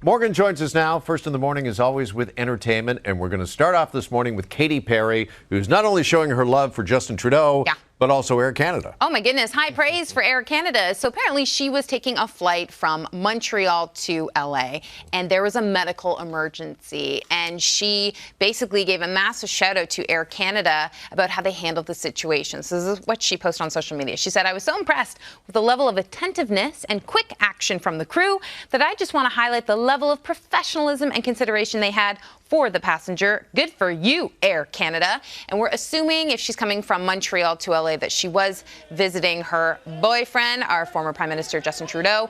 Morgan joins us now, first in the morning, as always, with entertainment. And we're going to start off this morning with Katy Perry, who's not only showing her love for Justin Trudeau, but also Air Canada. Oh, my goodness. High praise for Air Canada. So apparently she was taking a flight from Montreal to L.A., and there was a medical emergency. And she basically gave a massive shout out to Air Canada about how they handled the situation. So this is what she posted on social media. She said, "I was so impressed with the level of attentiveness and quick action from the crew that I just want to highlight the level of professionalism and consideration they had for the passenger. Good for you, Air Canada." And we're assuming if she's coming from Montreal to LA that she was visiting her boyfriend, our former Prime Minister Justin Trudeau.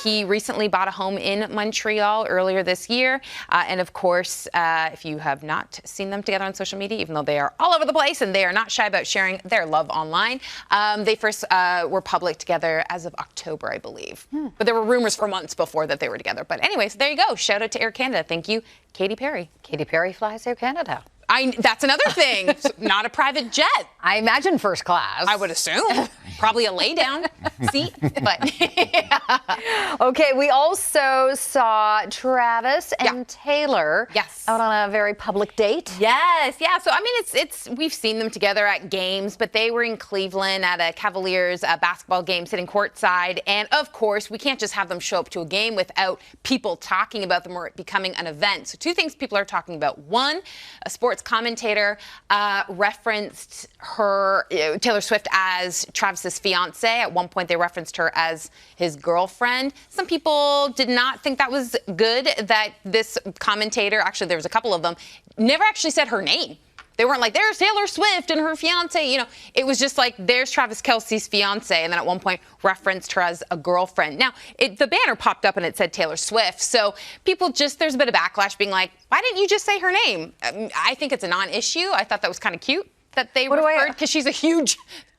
He recently bought a home in Montreal earlier this year. And of course, if you have not seen them together on social media, even though they are all over the place and they are not shy about sharing their love online, they first were public together as of October, I believe. But there were rumors for months before that they were together. But anyways, there you go. Shout out to Air Canada. Thank you, Katy Perry. Katy Perry flies Air Canada. That's another thing. Not a private jet. I imagine first class. I would assume. Probably a lay-down seat. But Okay, we also saw Travis and Taylor out on a very public date. Yes, yeah. So I mean, we've seen them together at games, but they were in Cleveland at a Cavaliers basketball game, sitting courtside. And of course, we can't just have them show up to a game without people talking about them or it becoming an event. So two things people are talking about. One, a sports commentator referenced her, Taylor Swift, as Travis's fiance. At one point, they referenced her as his girlfriend. Some people did not think that was good, that this commentator, actually there was a couple of them, never actually said her name. They weren't like, there's Taylor Swift and her fiance. You know, it was just like, there's Travis Kelce's fiance. And then at one point referenced her as a girlfriend. Now, the banner popped up and it said Taylor Swift. So people there's a bit of backlash being like, why didn't you just say her name? I think it's a non-issue. I thought that was kind of cute that they referred, because she's a huge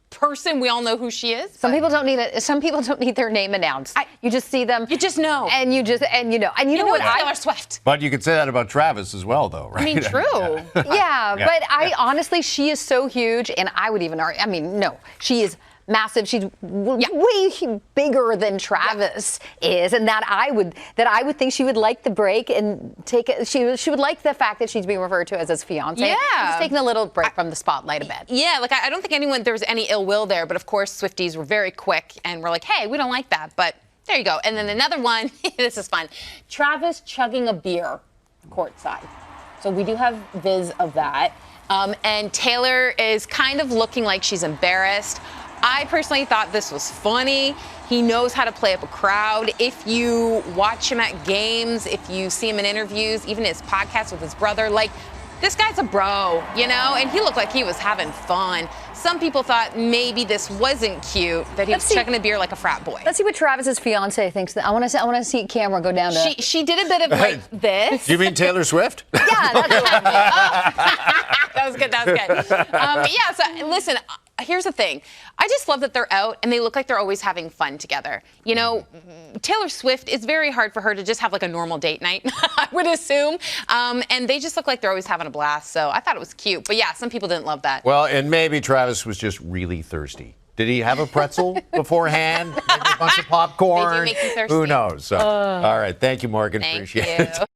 person. We all know who she is. Some people don't need it. Some people don't need their name announced. You just see them. You just know. And you know what? Taylor Swift. But you could say that about Travis as well, though, right? I mean, true. Yeah, but honestly, she is so huge, and I would even argue, no, she is massive. She's way bigger than Travis is, and that I would think she would like the break and take it. She would like the fact that she's being referred to as his fiance. Yeah, she's taking a little break from the spotlight a bit. Yeah, like I don't think there was any ill will there, but of course Swifties were very quick and were like, hey, we don't like that, but there you go. And then another one, this is fun. Travis chugging a beer courtside. So we do have viz of that. And Taylor is kind of looking like she's embarrassed. I personally thought this was funny. He knows how to play up a crowd. If you watch him at games, if you see him in interviews, even his podcast with his brother, like, this guy's a bro, you know? And he looked like he was having fun. Some people thought maybe this wasn't cute, that he was chugging a beer like a frat boy. Let's see what Travis's fiance thinks. I want to see camera go down to. She did a bit of like this. You mean Taylor Swift? Yeah, that's what that was good. That was good. Yeah. So listen. Here's the thing. I just love that they're out and they look like they're always having fun together. You know, Taylor Swift, it's very hard for her to just have like a normal date night, I would assume. And they just look like they're always having a blast. So I thought it was cute. But yeah, some people didn't love that. Well, and maybe Travis was just really thirsty. Did he have a pretzel beforehand? Maybe a bunch of popcorn? They do make you thirsty. Who knows? So, all right. Thank you, Morgan. Thank Appreciate you. it.